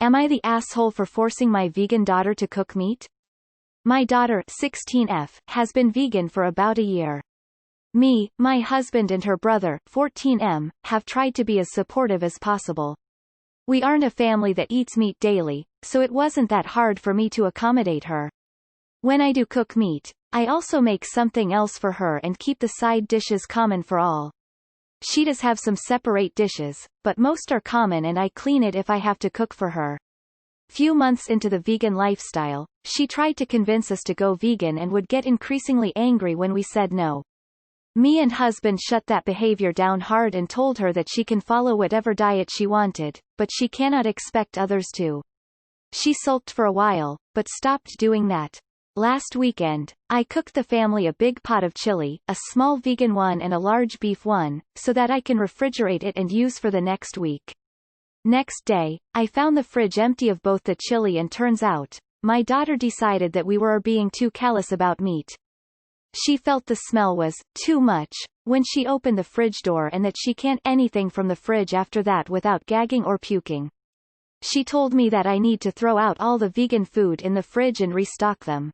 Am I the asshole for forcing my vegan daughter to cook meat? My daughter, 16F, has been vegan for about a year. Me, my husband and her brother, 14M, have tried to be as supportive as possible. We aren't a family that eats meat daily, so it wasn't that hard for me to accommodate her. When I do cook meat, I also make something else for her and keep the side dishes common for all. She does have some separate dishes, but most are common and I clean it if I have to cook for her. Few months into the vegan lifestyle, she tried to convince us to go vegan and would get increasingly angry when we said no. Me and husband shut that behavior down hard and told her that she can follow whatever diet she wanted, but she cannot expect others to. She sulked for a while, but stopped doing that. Last weekend, I cooked the family a big pot of chili, a small vegan one and a large beef one, so that I can refrigerate it and use for the next week. Next day, I found the fridge empty of both the chili and turns out, my daughter decided that we were being too callous about meat. She felt the smell was too much when she opened the fridge door and that she can't anything from the fridge after that without gagging or puking. She told me that I need to throw out all the vegan food in the fridge and restock them.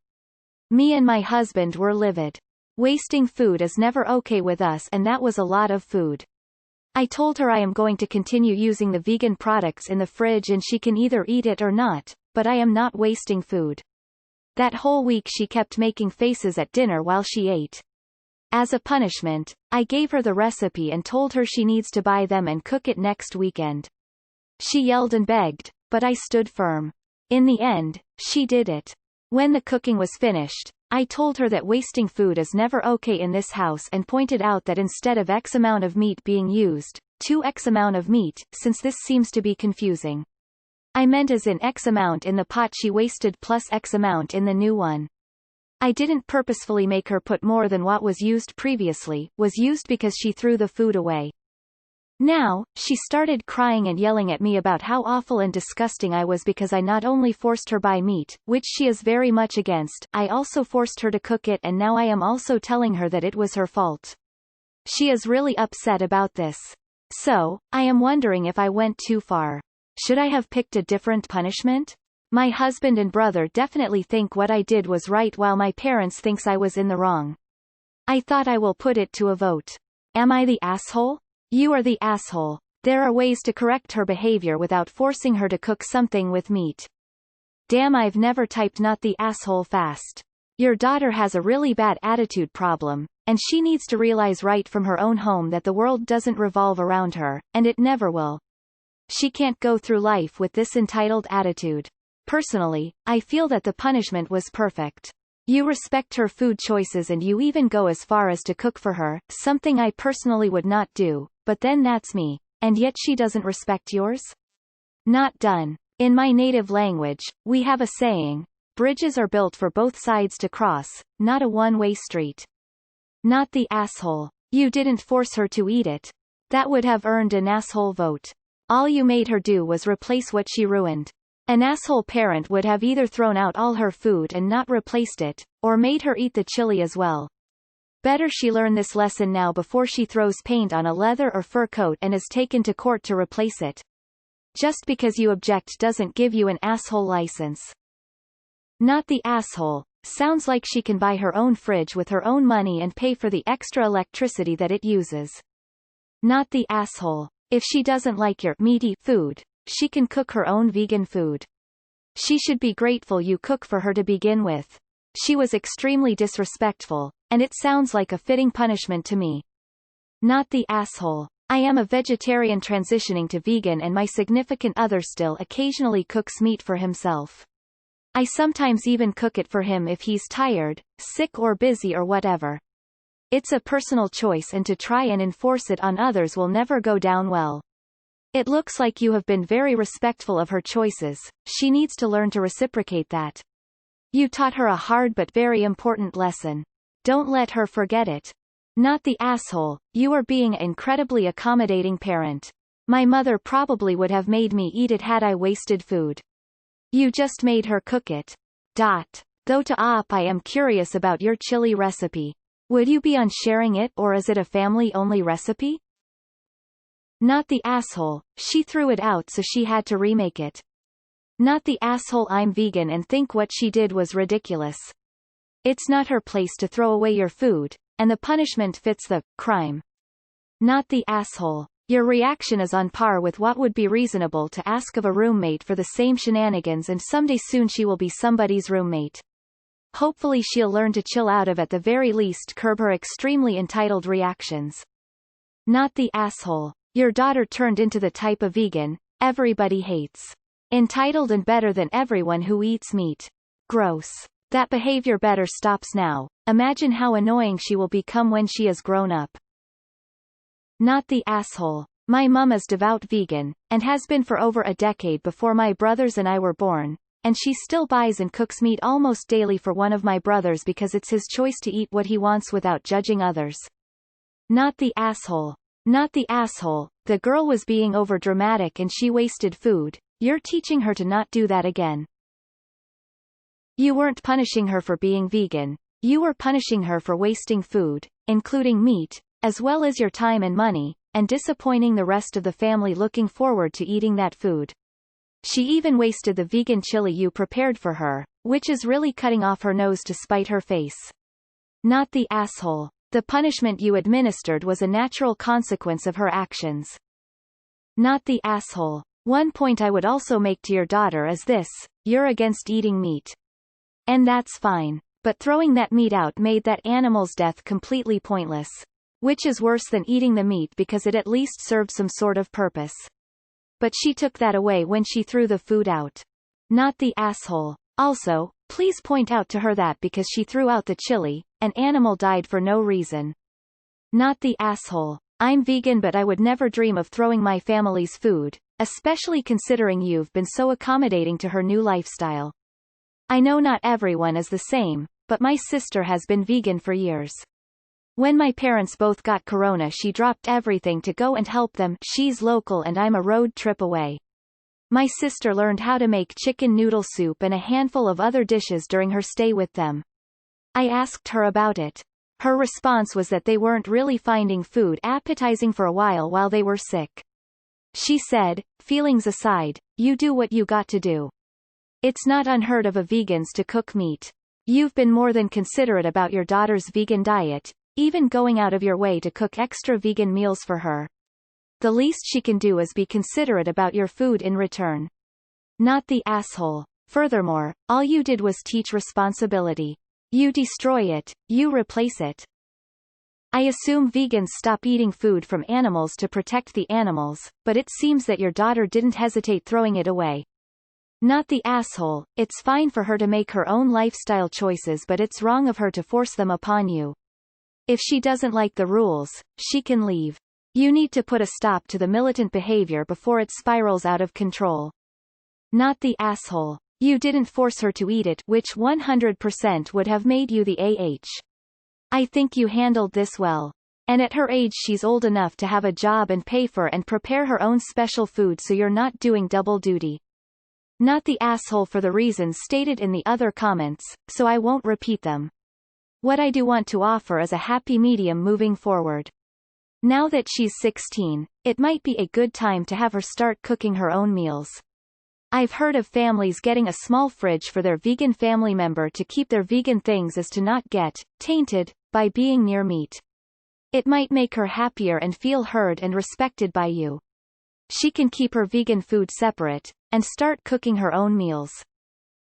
Me and my husband were livid. Wasting food is never okay with us and that was a lot of food. I told her I am going to continue using the vegan products in the fridge and she can either eat it or not, but I am not wasting food. That whole week she kept making faces at dinner while she ate. As a punishment, I gave her the recipe and told her she needs to buy them and cook it next weekend. She yelled and begged, but I stood firm. In the end, she did it. When the cooking was finished, I told her that wasting food is never okay in this house and pointed out that instead of X amount of meat being used, 2X amount of meat, since this seems to be confusing. I meant as in X amount in the pot she wasted plus X amount in the new one. I didn't purposefully make her put more than what was used previously, was used because she threw the food away. Now, she started crying and yelling at me about how awful and disgusting I was because I not only forced her buy meat, which she is very much against, I also forced her to cook it and now I am also telling her that it was her fault. She is really upset about this. So, I am wondering if I went too far. Should I have picked a different punishment? My husband and brother definitely think what I did was right while my parents thinks I was in the wrong. I thought I will put it to a vote. Am I the asshole? You are the asshole. There are ways to correct her behavior without forcing her to cook something with meat. Damn, I've never typed not the asshole fast. Your daughter has a really bad attitude problem, and she needs to realize right from her own home that the world doesn't revolve around her, and it never will. She can't go through life with this entitled attitude. Personally, I feel that the punishment was perfect. You respect her food choices and you even go as far as to cook for her, something I personally would not do, but then that's me. And yet she doesn't respect yours? Not done. In my native language, we have a saying, bridges are built for both sides to cross, not a one-way street. Not the asshole. You didn't force her to eat it. That would have earned an asshole vote. All you made her do was replace what she ruined. An asshole parent would have either thrown out all her food and not replaced it, or made her eat the chili as well. Better she learn this lesson now before she throws paint on a leather or fur coat and is taken to court to replace it. Just because you object doesn't give you an asshole license. Not the asshole. Sounds like she can buy her own fridge with her own money and pay for the extra electricity that it uses. Not the asshole. If she doesn't like your meaty food, she can cook her own vegan food. She should be grateful you cook for her to begin with. She was extremely disrespectful, and it sounds like a fitting punishment to me. Not the asshole. I am a vegetarian transitioning to vegan and my significant other still occasionally cooks meat for himself. I sometimes even cook it for him if he's tired, sick or busy or whatever. It's a personal choice and to try and enforce it on others will never go down well. It looks like you have been very respectful of her choices. She needs to learn to reciprocate that. You taught her a hard but very important lesson. Don't let her forget it. Not the asshole. You are being an incredibly accommodating parent. My mother probably would have made me eat it had I wasted food. You just made her cook it. Though to I am curious about your chili recipe. Would you be on sharing it or is it a family-only recipe? Not the asshole. She threw it out so she had to remake it. Not the asshole I'm vegan and think what she did was ridiculous. It's not her place to throw away your food, and the punishment fits the crime. Not the asshole. Your reaction is on par with what would be reasonable to ask of a roommate for the same shenanigans, and someday soon she will be somebody's roommate. Hopefully she'll learn to chill out, of at the very least curb her extremely entitled reactions. Not the asshole. Your daughter turned into the type of vegan everybody hates. Entitled and better than everyone who eats meat. Gross. That behavior better stops now. Imagine how annoying she will become when she is grown up. Not the asshole. My mum is devout vegan, and has been for over a decade before my brothers and I were born, and she still buys and cooks meat almost daily for one of my brothers because it's his choice to eat what he wants without judging others. Not the asshole. Not the asshole. The girl was being overdramatic and she wasted food. You're teaching her to not do that again. You weren't punishing her for being vegan. You were punishing her for wasting food, including meat, as well as your time and money, and disappointing the rest of the family looking forward to eating that food. She even wasted the vegan chili you prepared for her, which is really cutting off her nose to spite her face. Not the asshole. The punishment you administered was a natural consequence of her actions. Not the asshole. One point I would also make to your daughter is this: you're against eating meat. And that's fine. But throwing that meat out made that animal's death completely pointless. Which is worse than eating the meat because it at least served some sort of purpose. But she took that away when she threw the food out. Not the asshole. Also, please point out to her that because she threw out the chili, an animal died for no reason. Not the asshole. I'm vegan, but I would never dream of throwing my family's food, especially considering you've been so accommodating to her new lifestyle. I know not everyone is the same, but my sister has been vegan for years. When my parents both got corona, she dropped everything to go and help them. She's local and I'm a road trip away. My sister learned how to make chicken noodle soup and a handful of other dishes during her stay with them. I asked her about it. Her response was that they weren't really finding food appetizing for a while they were sick. She said, "Feelings aside, you do what you got to do. It's not unheard of vegans to cook meat. You've been more than considerate about your daughter's vegan diet, even going out of your way to cook extra vegan meals for her. The least she can do is be considerate about your food in return." Not the asshole. Furthermore, all you did was teach responsibility. You destroy it, you replace it. I assume vegans stop eating food from animals to protect the animals, but it seems that your daughter didn't hesitate throwing it away. Not the asshole. It's fine for her to make her own lifestyle choices, but it's wrong of her to force them upon you. If she doesn't like the rules, she can leave. You need to put a stop to the militant behavior before it spirals out of control. Not the asshole. You didn't force her to eat it, which 100% would have made you the I think you handled this well. And at her age she's old enough to have a job and pay for and prepare her own special food, so you're not doing double duty. Not the asshole for the reasons stated in the other comments, so I won't repeat them. What I do want to offer is a happy medium moving forward. Now that she's 16, it might be a good time to have her start cooking her own meals. I've heard of families getting a small fridge for their vegan family member to keep their vegan things as to not get tainted by being near meat. It might make her happier and feel heard and respected by you. She can keep her vegan food separate, and start cooking her own meals.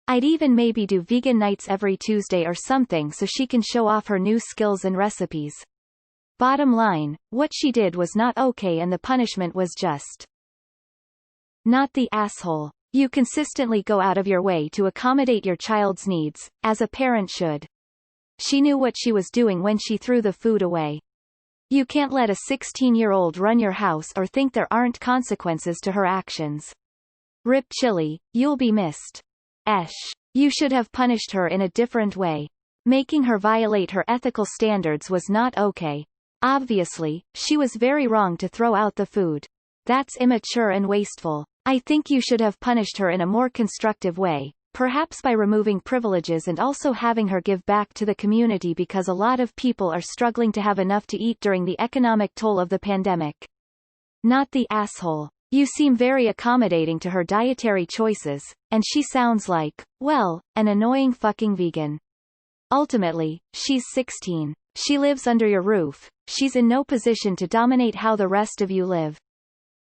I'd even maybe do vegan nights every Tuesday or something so she can show off her new skills and recipes. Bottom line, what she did was not okay and the punishment was just. Not the asshole. You consistently go out of your way to accommodate your child's needs, as a parent should. She knew what she was doing when she threw the food away. You can't let a 16-year-old run your house or think there aren't consequences to her actions. Rip Chili, you'll be missed. You should have punished her in a different way. Making her violate her ethical standards was not okay. Obviously, she was very wrong to throw out the food. That's immature and wasteful. I think you should have punished her in a more constructive way, perhaps by removing privileges and also having her give back to the community, because a lot of people are struggling to have enough to eat during the economic toll of the pandemic. Not the asshole. You seem very accommodating to her dietary choices, and she sounds like, well, an annoying fucking vegan. Ultimately, she's 16. She lives under your roof. She's in no position to dominate how the rest of you live.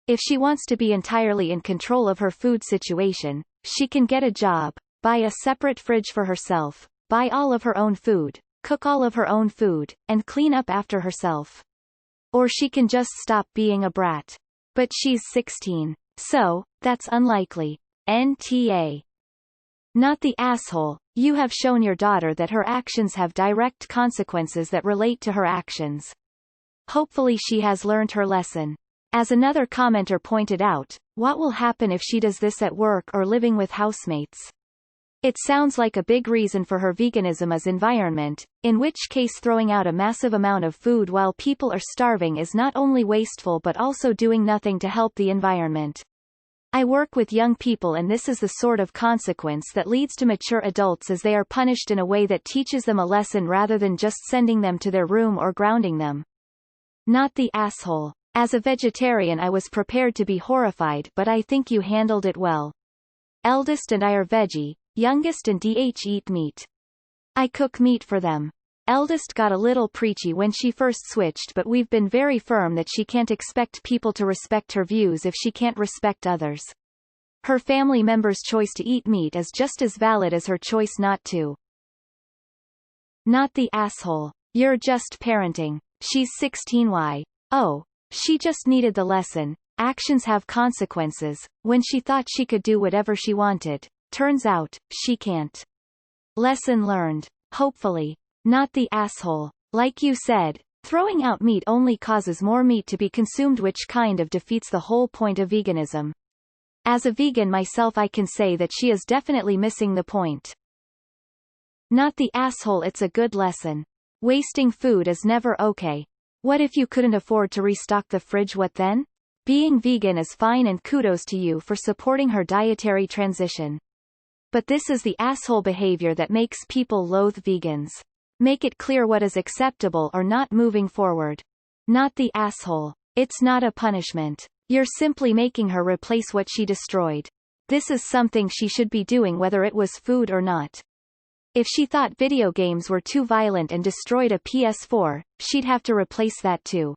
If she wants to be entirely in control of her food situation, she can get a job, buy a separate fridge for herself, buy all of her own food, cook all of her own food, and clean up after herself. Or she can just stop being a brat. But she's 16. So, that's unlikely. NTA. Not the asshole. You have shown your daughter that her actions have direct consequences that relate to her actions. Hopefully she has learned her lesson. As another commenter pointed out, what will happen if she does this at work or living with housemates? It sounds like a big reason for her veganism is environment, in which case throwing out a massive amount of food while people are starving is not only wasteful but also doing nothing to help the environment. I work with young people and this is the sort of consequence that leads to mature adults as they are punished in a way that teaches them a lesson rather than just sending them to their room or grounding them. Not the asshole. As a vegetarian I was prepared to be horrified but I think you handled it well. Eldest and I are veggie. Youngest and DH eat meat. I cook meat for them. Eldest got a little preachy when she first switched but we've been very firm that she can't expect people to respect her views if she can't respect others. Her family members' choice to eat meat is just as valid as her choice not to. Not the asshole. You're just parenting. She's 16. Why? Oh. She just needed the lesson. Actions have consequences. When she thought she could do whatever she wanted. Turns out, she can't. Lesson learned. Hopefully. Not the asshole. Like you said, throwing out meat only causes more meat to be consumed which kind of defeats the whole point of veganism. As a vegan myself I can say that she is definitely missing the point. Not the asshole. It's a good lesson. Wasting food is never okay. What if you couldn't afford to restock the fridge? What then? Being vegan is fine and kudos to you for supporting her dietary transition. But this is the asshole behavior that makes people loathe vegans. Make it clear what is acceptable or not moving forward. Not the asshole. It's not a punishment. You're simply making her replace what she destroyed. This is something she should be doing whether it was food or not. If she thought video games were too violent and destroyed a PS4, she'd have to replace that too.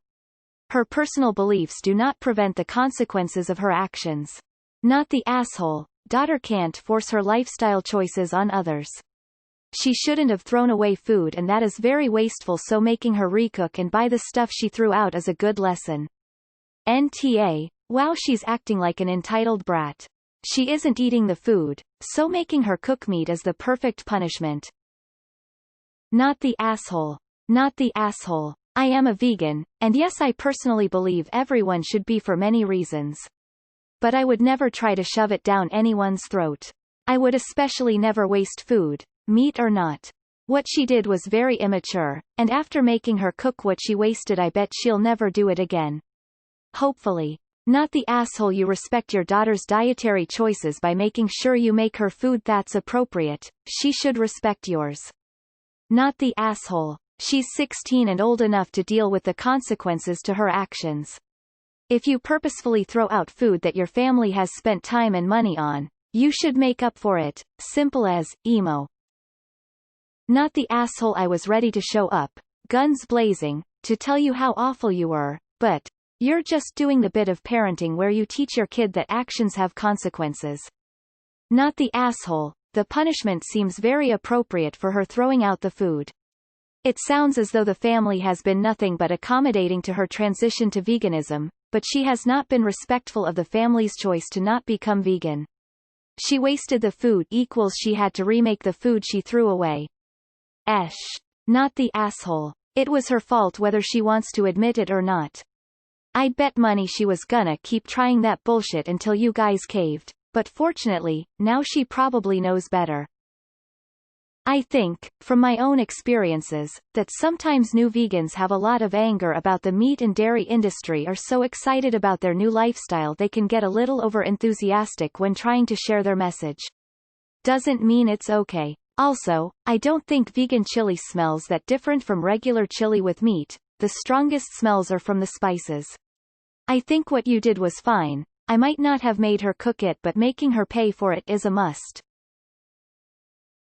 Her personal beliefs do not prevent the consequences of her actions. Not the asshole. Daughter can't force her lifestyle choices on others. She shouldn't have thrown away food and that is very wasteful, so making her recook and buy the stuff she threw out is a good lesson. NTA. Wow, she's acting like an entitled brat. She isn't eating the food, so making her cook meat is the perfect punishment. Not the asshole. Not the asshole. I am a vegan, and yes I personally believe everyone should be for many reasons. But I would never try to shove it down anyone's throat. I would especially never waste food, meat or not. What she did was very immature, and after making her cook what she wasted I bet she'll never do it again. Hopefully. Not the asshole. You respect your daughter's dietary choices by making sure you make her food that's appropriate. She should respect yours. Not the asshole. She's 16 and old enough to deal with the consequences to her actions. If you purposefully throw out food that your family has spent time and money on, you should make up for it. Simple as, emo. Not the asshole. I was ready to show up, guns blazing, to tell you how awful you were, but you're just doing the bit of parenting where you teach your kid that actions have consequences. Not the asshole. The punishment seems very appropriate for her throwing out the food. It sounds as though the family has been nothing but accommodating to her transition to veganism, but she has not been respectful of the family's choice to not become vegan. She wasted the food equals she had to remake the food she threw away. Not the asshole. It was her fault whether she wants to admit it or not. I'd bet money she was gonna keep trying that bullshit until you guys caved, but fortunately, now she probably knows better. I think, from my own experiences, that sometimes new vegans have a lot of anger about the meat and dairy industry, are so excited about their new lifestyle they can get a little over-enthusiastic when trying to share their message. Doesn't mean it's okay. Also, I don't think vegan chili smells that different from regular chili with meat. The strongest smells are from the spices. I think what you did was fine, I might not have made her cook it, but making her pay for it is a must.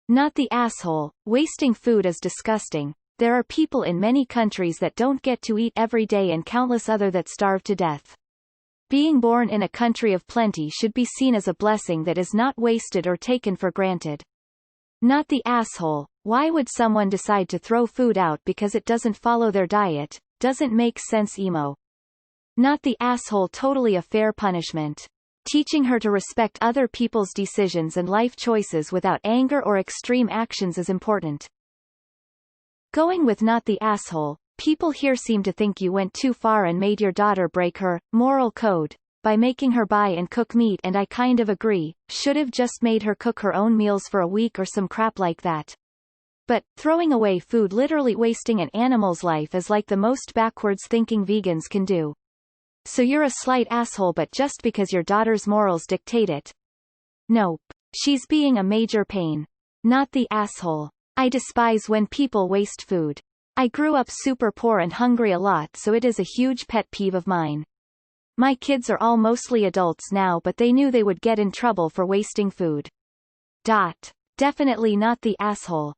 Not the asshole. Wasting food is disgusting. There are people in many countries that don't get to eat every day and countless other that starve to death. Being born in a country of plenty should be seen as a blessing that is not wasted or taken for granted. Not the asshole. Why would someone decide to throw food out because it doesn't follow their diet? Doesn't make sense. Emo. Not the asshole. Totally a fair punishment. Teaching her to respect other people's decisions and life choices without anger or extreme actions is important. Going with not the asshole. People here seem to think you went too far and made your daughter break her moral code by making her buy and cook meat, and I kind of agree. Should've just made her cook her own meals for a week or some crap like that. But throwing away food, literally wasting an animal's life, is like the most backwards thinking vegans can do. So you're a slight asshole, but just because your daughter's morals dictate it. Nope. She's being a major pain. Not the asshole. I despise when people waste food. I grew up super poor and hungry a lot, so it is a huge pet peeve of mine. My kids are all mostly adults now, but they knew they would get in trouble for wasting food. Definitely not the asshole.